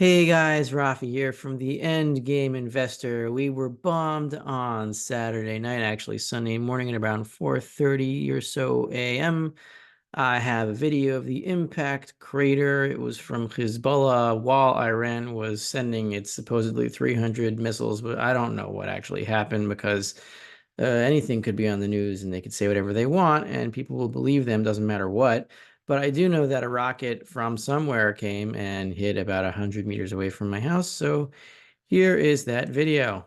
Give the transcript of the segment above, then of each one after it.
Hey guys, Rafi here from the End Game Investor. We were bombed on Saturday night, actually Sunday morning at around 4:30 or so a.m. I have a video of the impact crater. It was from Hezbollah while Iran was sending its supposedly 300 missiles, but I don't know what actually happened because anything could be on the news and they could say whatever they want and people will believe them, doesn't matter what. But I do know that a rocket from somewhere came and hit about 100 meters away from my house. So here is that video.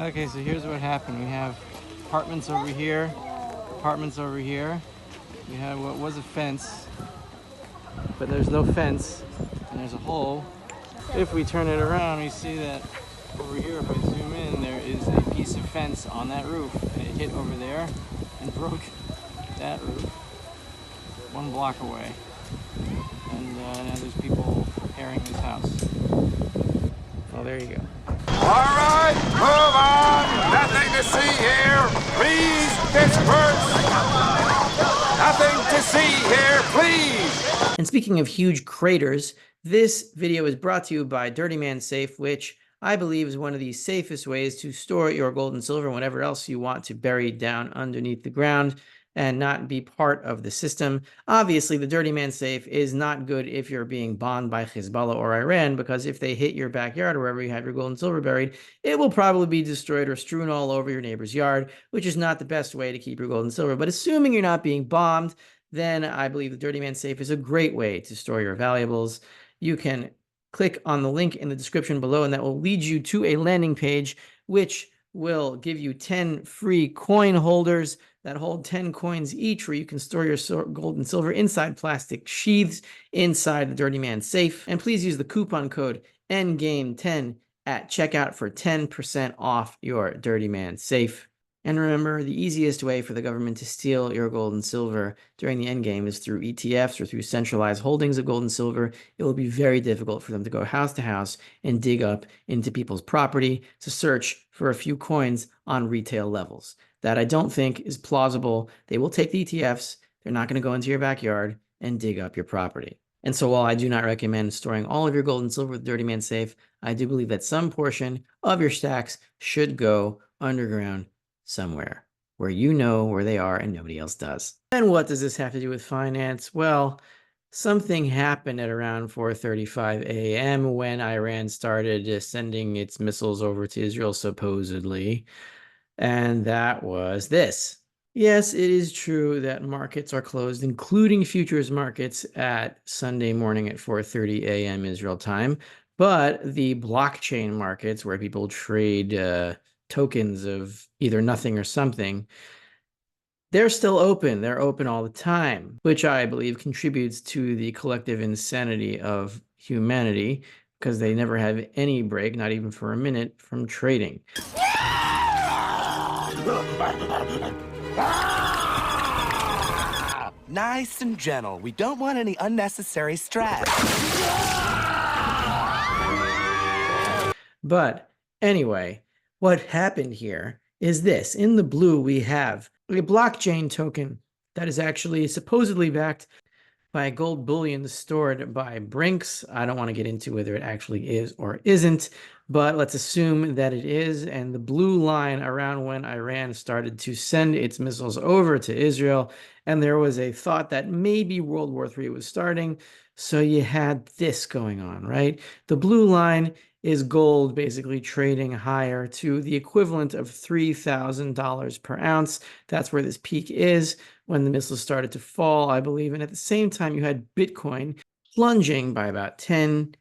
Okay, so here's what happened. We have apartments over here, apartments over here. We have what was a fence, but there's no fence and there's a hole. If we turn it around, we see that over here, if I zoom in, there is a piece of fence on that roof. And it hit over there and broke that roof 1 block away. And now there's people repairing this house. Oh, there you go. All right, move on. Nothing to see here. Please disperse. Nothing to see here, please. And speaking of huge craters, this video is brought to you by Dirty Man Safe, which I believe is one of the safest ways to store your gold and silver and whatever else you want to bury down underneath the ground and not be part of the system. Obviously, the Dirty Man Safe is not good if you're being bombed by Hezbollah or Iran, because if they hit your backyard or wherever you have your gold and silver buried, it will probably be destroyed or strewn all over your neighbor's yard, which is not the best way to keep your gold and silver. But assuming you're not being bombed, then I believe the Dirty Man Safe is a great way to store your valuables. You can click on the link in the description below, and that will lead you to a landing page, which will give you 10 free coin holders that hold 10 coins each, where you can store your gold and silver inside plastic sheaths inside the Dirty Man Safe. And please use the coupon code NGAME10 at checkout for 10% off your Dirty Man Safe. And remember, the easiest way for the government to steal your gold and silver during the endgame is through ETFs or through centralized holdings of gold and silver. It will be very difficult for them to go house to house and dig up into people's property to search for a few coins on retail levels. That I don't think is plausible. They will take the ETFs. They're not going to go into your backyard and dig up your property. And so while I do not recommend storing all of your gold and silver with Dirty Man Safe, I do believe that some portion of your stacks should go underground somewhere where you know where they are and nobody else does. And what does this have to do with finance? Well, something happened at around 4:35 a.m. when Iran started sending its missiles over to Israel, supposedly. And that was this. Yes, it is true that markets are closed, including futures markets, at Sunday morning at 4:30 a.m. Israel time. But the blockchain markets, where people trade tokens of either nothing or something, they're still open. They're open all the time, which I believe contributes to the collective insanity of humanity, because they never have any break, not even for a minute, from trading. Nice and gentle. We don't want any unnecessary stress. But anyway, what happened here is this. In the blue, we have a blockchain token that is actually supposedly backed by gold bullion stored by Brinks. I don't want to get into whether it actually is or isn't, but let's assume that it is. And the blue line around when Iran started to send its missiles over to Israel, and there was a thought that maybe World War III was starting. So you had this going on, right? The blue line is gold basically trading higher to the equivalent of $3,000 per ounce. That's where this peak is when the missiles started to fall, I believe. And at the same time, you had Bitcoin plunging by about 10%.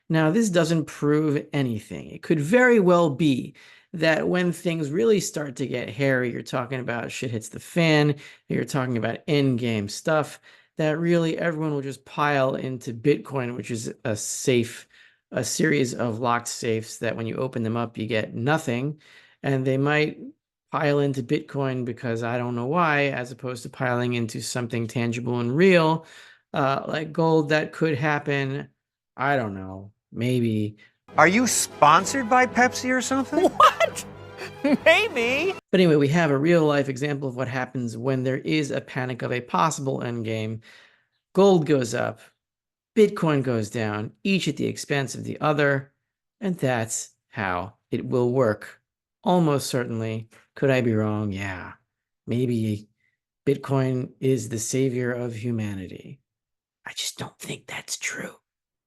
Now, this doesn't prove anything. It could very well be that when things really start to get hairy, you're talking about shit hits the fan, you're talking about end game stuff, that really everyone will just pile into Bitcoin, which is a series of locked safes that when you open them up, you get nothing. And they might pile into Bitcoin because I don't know why, as opposed to piling into something tangible and real, like gold. That could happen. I don't know. Maybe. Are you sponsored by Pepsi or something? What? Maybe. But anyway, we have a real life example of what happens when there is a panic of a possible endgame. Gold goes up, Bitcoin goes down, each at the expense of the other, and that's how it will work. Almost certainly. Could I be wrong? Yeah. Maybe Bitcoin is the savior of humanity. I just don't think that's true.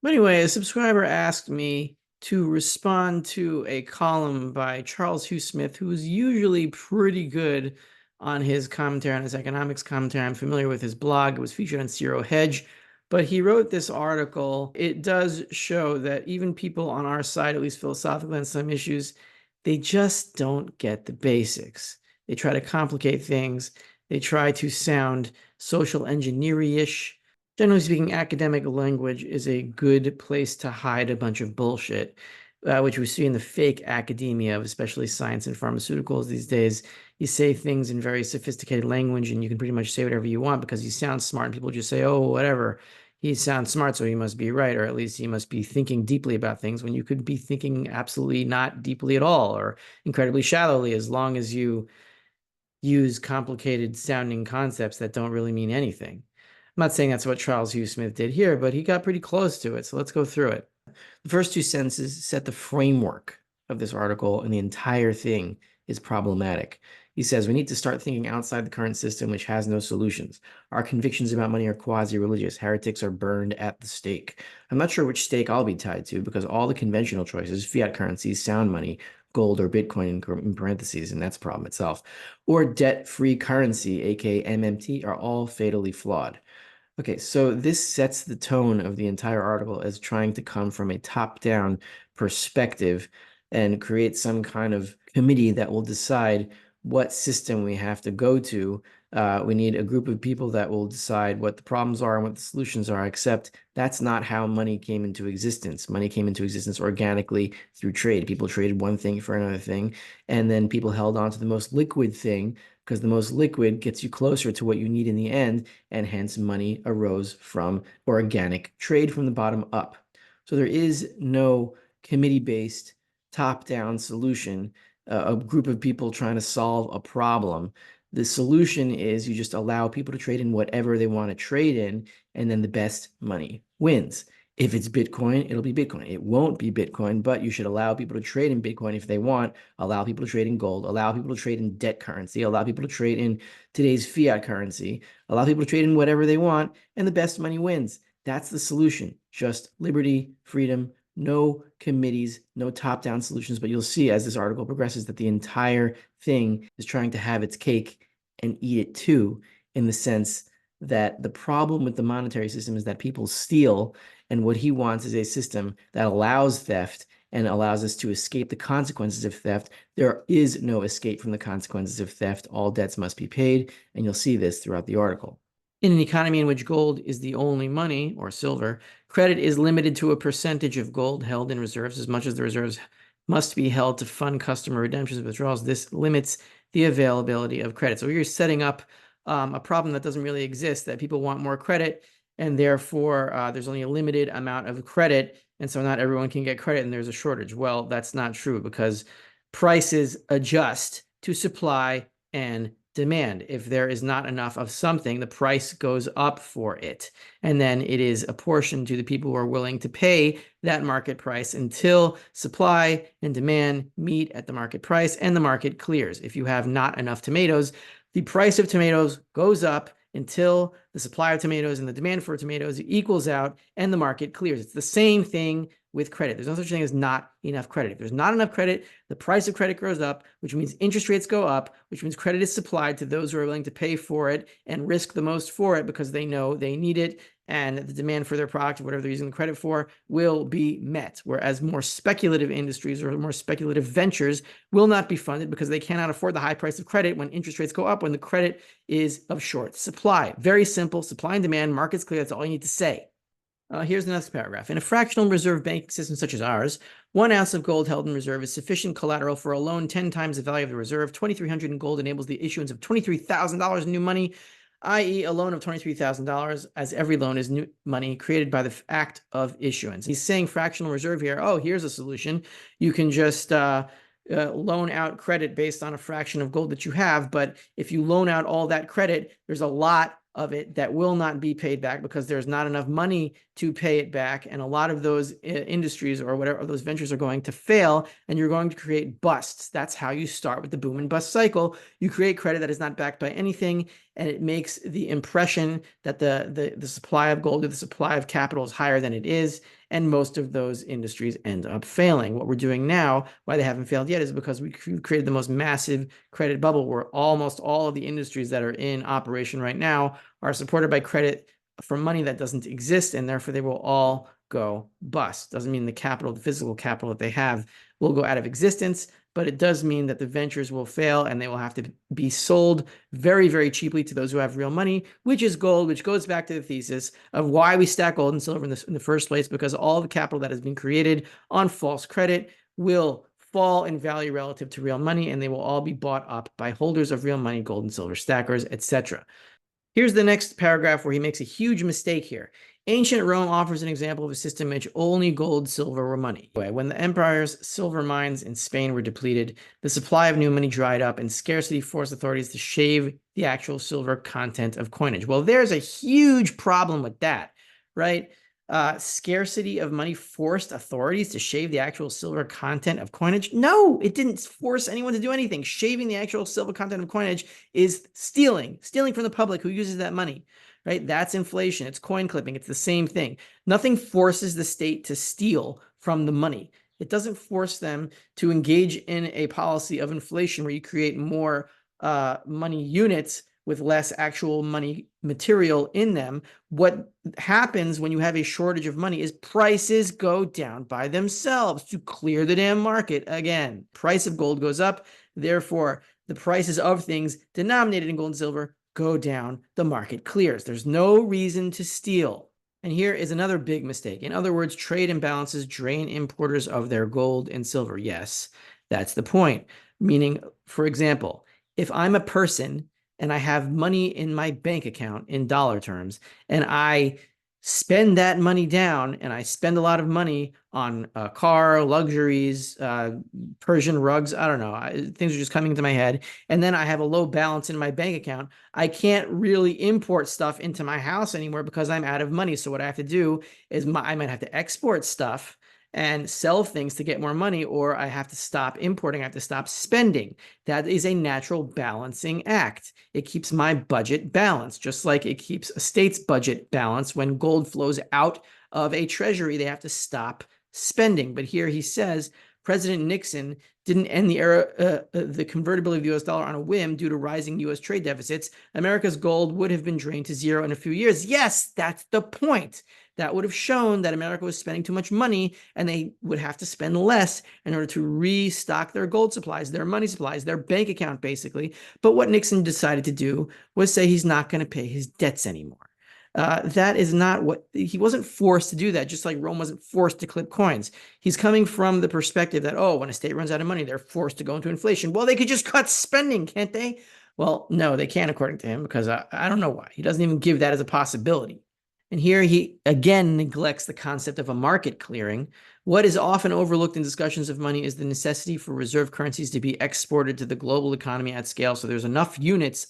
But anyway, a subscriber asked me to respond to a column by Charles Hugh Smith, who's usually pretty good on his commentary, on his economics commentary. I'm familiar with his blog. It was featured on Zero Hedge. But he wrote this article. It does show that even people on our side, at least philosophically on some issues, they just don't get the basics. They try to complicate things. They try to sound social engineer-ish. Generally speaking, academic language is a good place to hide a bunch of bullshit, which we see in the fake academia of especially science and pharmaceuticals these days. You say things in very sophisticated language and you can pretty much say whatever you want because you sound smart, and people just say, oh, whatever. He sounds smart, so he must be right, or at least he must be thinking deeply about things when you could be thinking absolutely not deeply at all or incredibly shallowly, as long as you use complicated sounding concepts that don't really mean anything. I'm not saying that's what Charles Hugh Smith did here, but he got pretty close to it. So let's go through it. The first two sentences set the framework of this article, and the entire thing is problematic. He says, we need to start thinking outside the current system, which has no solutions. Our convictions about money are quasi-religious. Heretics are burned at the stake. I'm not sure which stake I'll be tied to because all the conventional choices, fiat currencies, sound money, gold or Bitcoin in parentheses, and that's a problem itself, or debt-free currency, aka MMT, are all fatally flawed. Okay, so this sets the tone of the entire article as trying to come from a top-down perspective and create some kind of committee that will decide what system we have to go to. We need a group of people that will decide what the problems are and what the solutions are, except that's not how money came into existence. Money came into existence organically through trade. People traded one thing for another thing, and then people held on to the most liquid thing because the most liquid gets you closer to what you need in the end, and hence money arose from organic trade from the bottom up. So there is no committee-based top-down solution, a group of people trying to solve a problem. The solution is you just allow people to trade in whatever they want to trade in, and then the best money wins. If it's Bitcoin, it'll be Bitcoin. It won't be Bitcoin, but you should allow people to trade in Bitcoin if they want, allow people to trade in gold, allow people to trade in debt currency, allow people to trade in today's fiat currency, allow people to trade in whatever they want, and the best money wins. That's the solution. Just liberty, freedom, no committees, no top-down solutions. But you'll see as this article progresses that the entire thing is trying to have its cake and eat it too, in the sense that the problem with the monetary system is that people steal, and what he wants is a system that allows theft and allows us to escape the consequences of theft. There is no escape from the consequences of theft. All debts must be paid, and you'll see this throughout the article. In an economy in which gold is the only money, or silver, credit is limited to a percentage of gold held in reserves. As much as the reserves must be held to fund customer redemptions and withdrawals, this limits the availability of credit. So you're setting up a problem that doesn't really exist, that people want more credit, and therefore there's only a limited amount of credit, and so not everyone can get credit, and there's a shortage. Well, that's not true, because prices adjust to supply and demand. If there is not enough of something, the price goes up for it, and then it is apportioned to the people who are willing to pay that market price until supply and demand meet at the market price and the market clears. If you have not enough tomatoes, the price of tomatoes goes up until the supply of tomatoes and the demand for tomatoes equals out and the market clears. It's the same thing with credit. There's no such thing as not enough credit. If there's not enough credit, the price of credit goes up, which means interest rates go up, which means credit is supplied to those who are willing to pay for it and risk the most for it because they know they need it, and the demand for their product, whatever they're using the credit for, will be met. Whereas more speculative industries or more speculative ventures will not be funded because they cannot afford the high price of credit when interest rates go up, when the credit is of short supply. Very simple, supply and demand, markets clear, that's all you need to say. Here's the next paragraph. In a fractional reserve banking system such as ours, 1 ounce of gold held in reserve is sufficient collateral for a loan 10 times the value of the reserve. $2,300 in gold enables the issuance of $23,000 in new money, i.e. a loan of $23,000, as every loan is new money created by the act of issuance. He's saying fractional reserve here. Oh, here's a solution. You can just loan out credit based on a fraction of gold that you have, but if you loan out all that credit, there's a lot of it that will not be paid back because there's not enough money to pay it back. And a lot of those industries or whatever, those ventures are going to fail, and you're going to create busts. That's how you start with the boom and bust cycle. You create credit that is not backed by anything, and it makes the impression that the supply of gold or the supply of capital is higher than it is. And most of those industries end up failing. What we're doing now, why they haven't failed yet, is because we created the most massive credit bubble where almost all of the industries that are in operation right now are supported by credit from money that doesn't exist, and therefore they will all go bust. Doesn't mean the capital, the physical capital that they have, will go out of existence, but it does mean that the ventures will fail and they will have to be sold very, very cheaply to those who have real money, which is gold, which goes back to the thesis of why we stack gold and silver in the first place, because all the capital that has been created on false credit will fall in value relative to real money, and they will all be bought up by holders of real money, gold and silver stackers, etc. Here's the next paragraph where he makes a huge mistake here. Ancient Rome offers an example of a system in which only gold, silver were money. When the empire's silver mines in Spain were depleted, the supply of new money dried up, and scarcity forced authorities to shave the actual silver content of coinage. Well, there's a huge problem with that, right? Scarcity of money forced authorities to shave the actual silver content of coinage? No, it didn't force anyone to do anything. Shaving the actual silver content of coinage is stealing from the public who uses that money, right? That's inflation. It's coin clipping. It's the same thing. Nothing forces the state to steal from the money. It doesn't force them to engage in a policy of inflation where you create more money units with less actual money material in them. What happens when you have a shortage of money is prices go down by themselves to clear the damn market again. Price of gold goes up. Therefore, the prices of things denominated in gold and silver go down. The market clears. There's no reason to steal. And here is another big mistake. In other words, trade imbalances drain importers of their gold and silver. Yes, that's the point. Meaning, for example, if I'm a person and I have money in my bank account in dollar terms, and I spend that money down, and I spend a lot of money on a car, luxuries, Persian rugs, I don't know, things are just coming into my head, and then I have a low balance in my bank account, I can't really import stuff into my house anymore because I'm out of money. So what I have to do is I might have to export stuff and sell things to get more money, or I have to stop importing, I have to stop spending. That is a natural balancing act. It keeps my budget balanced, just like it keeps a state's budget balanced. When gold flows out of a treasury, they have to stop spending. But here he says President Nixon didn't end the era, the convertibility of the US dollar on a whim due to rising US trade deficits. America's gold would have been drained to zero in a few years. Yes, that's the point. That would have shown that America was spending too much money, and they would have to spend less in order to restock their gold supplies, their money supplies, their bank account, basically. But what Nixon decided to do was say he's not going to pay his debts anymore. That is not what he wasn't forced to do that, just like Rome wasn't forced to clip coins. He's coming from the perspective that, oh, when a state runs out of money, they're forced to go into inflation. Well, they could just cut spending, can't they? Well, no, they can't, according to him, because I don't know why. He doesn't even give that as a possibility. And here he again neglects the concept of a market clearing. What is often overlooked in discussions of money is the necessity for reserve currencies to be exported to the global economy at scale. So there's enough units,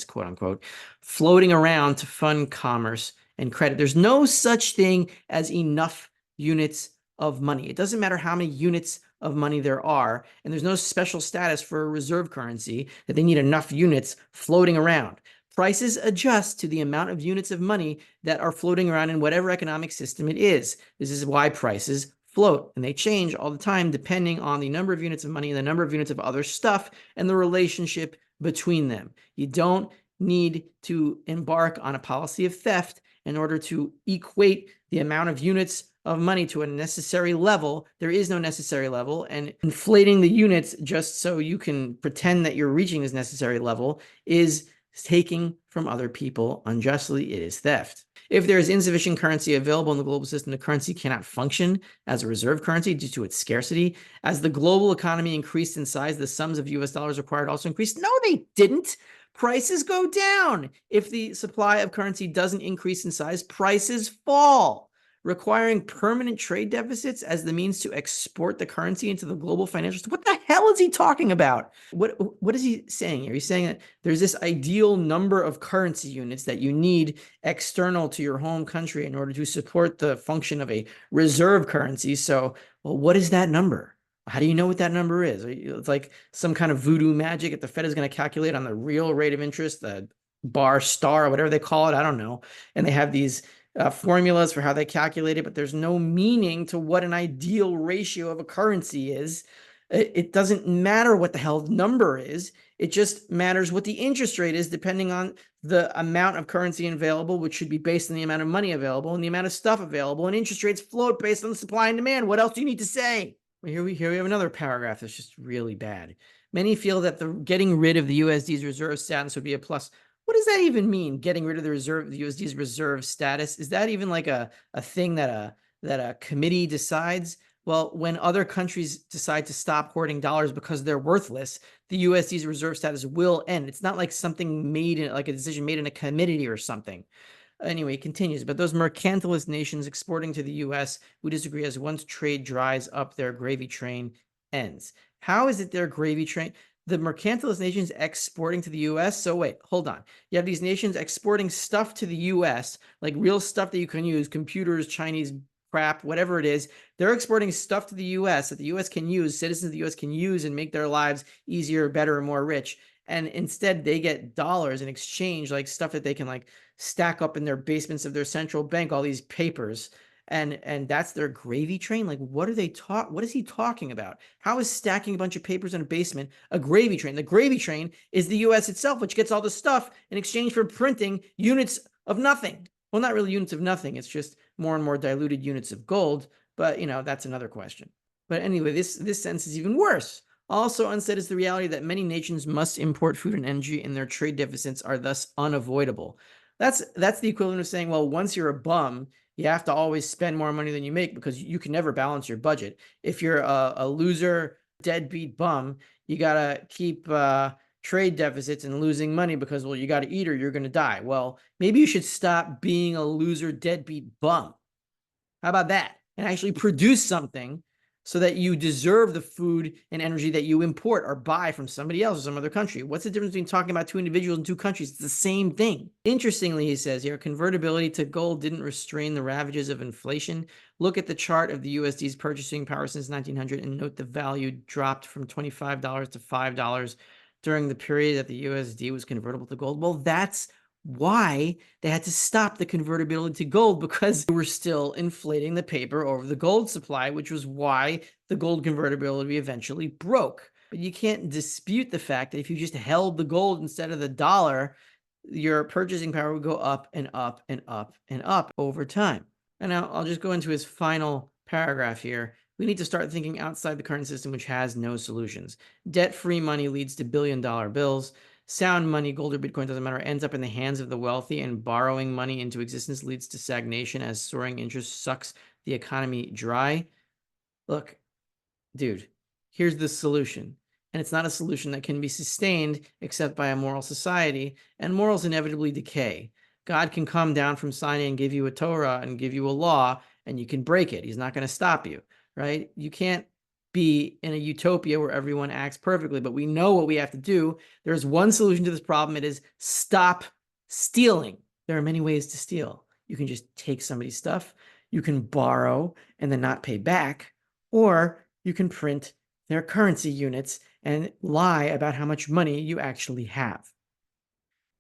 quote unquote, floating around to fund commerce and credit. There's no such thing as enough units of money. It doesn't matter how many units of money there are, and there's no special status for a reserve currency that they need enough units floating around. Prices adjust to the amount of units of money that are floating around in whatever economic system it is. This is why prices float, and they change all the time depending on the number of units of money and the number of units of other stuff and the relationship between them. You don't need to embark on a policy of theft in order to equate the amount of units of money to a necessary level. There is no necessary level, and inflating the units just so you can pretend that you're reaching this necessary level is taking from other people unjustly. It is theft. If there is insufficient currency available in the global system, the currency cannot function as a reserve currency due to its scarcity. As the global economy increased in size, the sums of US dollars required also increased. No, they didn't. Prices go down. If the supply of currency doesn't increase in size, prices fall, requiring permanent trade deficits as the means to export the currency into the global financial system. What the hell is he talking about? What is he saying here? He's saying that there's this ideal number of currency units that you need external to your home country in order to support the function of a reserve currency. So, well, what is that number? How do you know what that number is? It's like some kind of voodoo magic that the Fed is going to calculate on the real rate of interest, the bar star or whatever they call it. I don't know. And they have these formulas for how they calculate it, but there's no meaning to what an ideal ratio of a currency is. It doesn't matter what the hell the number is. It just matters what the interest rate is, depending on the amount of currency available, which should be based on the amount of money available and the amount of stuff available. And interest rates float based on the supply and demand. What else do you need to say? Here we have another paragraph that's just really bad. Many feel that the getting rid of the USD's reserve status would be a plus. What does that even mean? Getting rid of the USD's reserve status? Is that even like a thing that a committee decides? Well, when other countries decide to stop hoarding dollars because they're worthless, the USD's reserve status will end. It's not like something made in, like a decision made in a committee or something. Anyway, it continues, but those mercantilist nations exporting to the U.S. who disagree as once trade dries up, their gravy train ends. How is it their gravy train? The mercantilist nations exporting to the U.S.? So wait, hold on. You have these nations exporting stuff to the U.S., like real stuff that you can use, computers, Chinese crap, whatever it is. They're exporting stuff to the U.S. that the U.S. can use, citizens of the U.S. can use and make their lives easier, better, and more rich. And instead they get dollars in exchange, like stuff that they can like stack up in their basements of their central bank, all these papers. And that's their gravy train. Like, what are they what is he talking about? How is stacking a bunch of papers in a basement a gravy train? The gravy train is the US itself, which gets all the stuff in exchange for printing units of nothing. Well, not really units of nothing. It's just more and more diluted units of gold. But, you know, that's another question. But anyway, this sentence is even worse. Also unsaid is the reality that many nations must import food and energy, and their trade deficits are thus unavoidable. That's the equivalent of saying, well, once you're a bum, you have to always spend more money than you make because you can never balance your budget. If you're a loser, deadbeat bum, you got to keep trade deficits and losing money because, well, you got to eat or you're going to die. Well, maybe you should stop being a loser, deadbeat bum. How about that? And actually produce something so that you deserve the food and energy that you import or buy from somebody else or some other country. What's the difference between talking about two individuals and two countries? It's the same thing. Interestingly, he says here, convertibility to gold didn't restrain the ravages of inflation. Look at the chart of the USD's purchasing power since 1900 and note the value dropped from $25 to $5 during the period that the USD was convertible to gold. Well, that's why they had to stop the convertibility to gold, because they were still inflating the paper over the gold supply, which was why the gold convertibility eventually broke. But you can't dispute the fact that if you just held the gold instead of the dollar, your purchasing power would go up and up and up and up over time. And now I'll just go into his final paragraph here. We need to start thinking outside the current system, which has no solutions. Debt-free money leads to billion-dollar bills. Sound money, gold or Bitcoin, doesn't matter, ends up in the hands of the wealthy, and borrowing money into existence leads to stagnation as soaring interest sucks the economy dry. Look, dude, here's the solution. And it's not a solution that can be sustained except by a moral society, and morals inevitably decay. God can come down from Sinai and give you a Torah and give you a law, and you can break it. He's not going to stop you, right? You can't be in a utopia where everyone acts perfectly, but we know what we have to do. There's one solution to this problem. It is stop stealing. There are many ways to steal. You can just take somebody's stuff. You can borrow and then not pay back, or you can print their currency units and lie about how much money you actually have.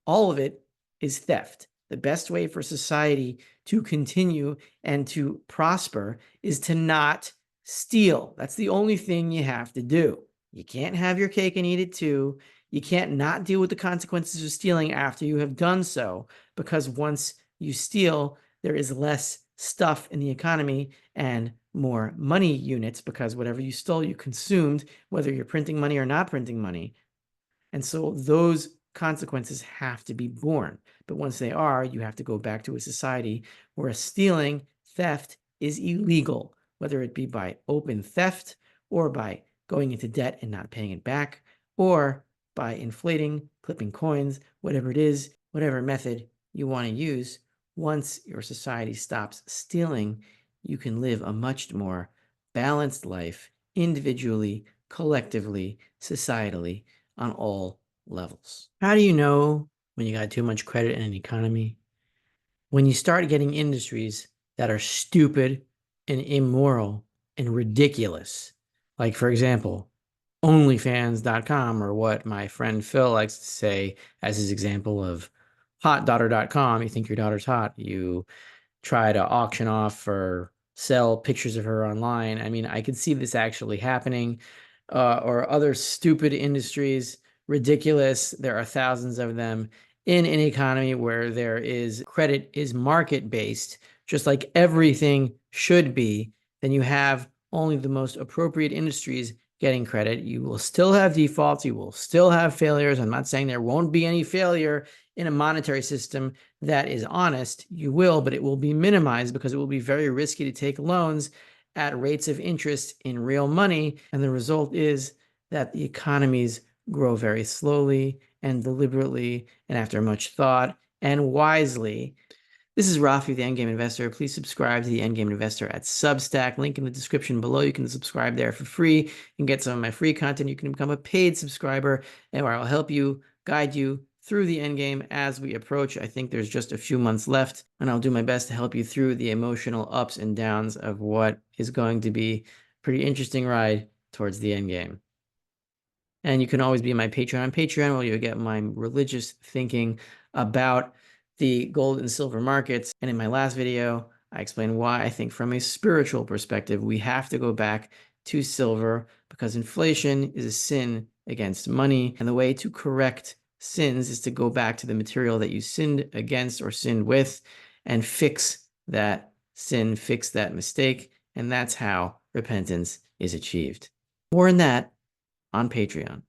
All of it is theft. The best way for society to continue and to prosper is to not steal. That's the only thing you have to do. You can't have your cake and eat it too. You can't not deal with the consequences of stealing after you have done so, because once you steal, there is less stuff in the economy and more money units, because whatever you stole, you consumed, whether you're printing money or not printing money. And so those consequences have to be borne. But once they are, you have to go back to a society where stealing, theft is illegal, whether it be by open theft or by going into debt and not paying it back, or by inflating, clipping coins, whatever it is, whatever method you want to use. Once your society stops stealing, you can live a much more balanced life individually, collectively, societally, on all levels. How do you know when you got too much credit in an economy? When you start getting industries that are stupid and immoral and ridiculous, like, for example, OnlyFans.com, or what my friend Phil likes to say as his example of hotdaughter.com. You think your daughter's hot, you try to auction off or sell pictures of her online. I mean, I could see this actually happening, or other stupid industries, ridiculous. There are thousands of them in an economy where there is credit is market based, just like everything should be. Then you have only the most appropriate industries getting credit. You will still have defaults. You will still have failures. I'm not saying there won't be any failure in a monetary system that is honest. You will, but it will be minimized because it will be very risky to take loans at rates of interest in real money. And the result is that the economies grow very slowly and deliberately and after much thought and wisely. This is Rafi, the Endgame Investor. Please subscribe to the Endgame Investor at Substack. Link in the description below. You can subscribe there for free and get some of my free content. You can become a paid subscriber, and where I'll help you, guide you through the endgame as we approach. I think there's just a few months left, and I'll do my best to help you through the emotional ups and downs of what is going to be a pretty interesting ride towards the endgame. And you can always be my Patreon on Patreon, where you get my religious thinking about the gold and silver markets. And in my last video, I explained why I think from a spiritual perspective, we have to go back to silver, because inflation is a sin against money. And the way to correct sins is to go back to the material that you sinned against or sinned with and fix that sin, fix that mistake. And that's how repentance is achieved. More in that on Patreon.